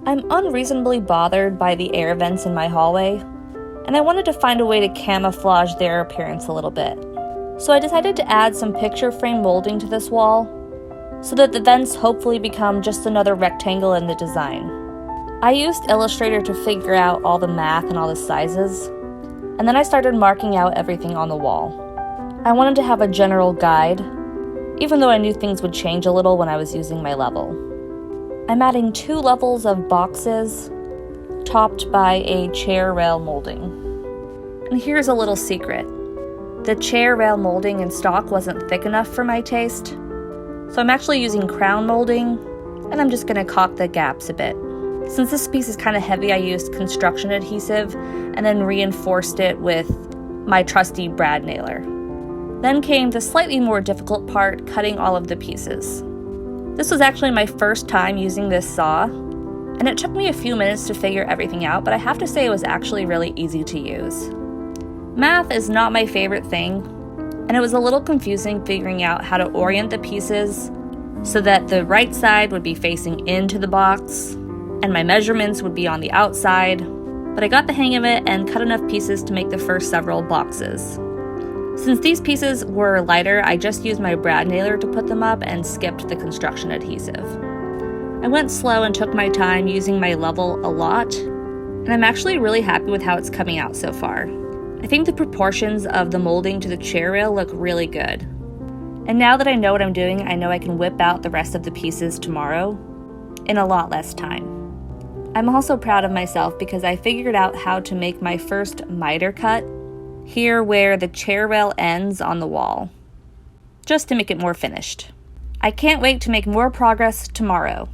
I'm unreasonably bothered by the air vents in my hallway, and I wanted to find a way to camouflage their appearance a little bit. So I decided to add some picture frame molding to this wall, so that the vents hopefully become just another rectangle in the design. I used Illustrator to figure out all the math and all the sizes, and then I started marking out everything on the wall. I wanted to have a general guide, even though I knew things would change a little when I was using my level. I'm adding 2 levels of boxes, topped by a chair rail molding. And here's a little secret. The chair rail molding in stock wasn't thick enough for my taste, so I'm actually using crown molding, and I'm just going to caulk the gaps a bit. Since this piece is kind of heavy, I used construction adhesive and then reinforced it with my trusty brad nailer. Then came the slightly more difficult part, cutting all of the pieces. This was actually my first time using this saw, and it took me a few minutes to figure everything out, but I have to say it was actually really easy to use. Math is not my favorite thing, and it was a little confusing figuring out how to orient the pieces so that the right side would be facing into the box, and my measurements would be on the outside, but I got the hang of it and cut enough pieces to make the first several boxes. Since these pieces were lighter, I just used my brad nailer to put them up and skipped the construction adhesive. I went slow and took my time using my level a lot, and I'm actually really happy with how it's coming out so far. I think the proportions of the molding to the chair rail look really good. And now that I know what I'm doing, I know I can whip out the rest of the pieces tomorrow in a lot less time. I'm also proud of myself because I figured out how to make my first miter cut here where the chair rail ends on the wall, just to make it more finished. I can't wait to make more progress tomorrow.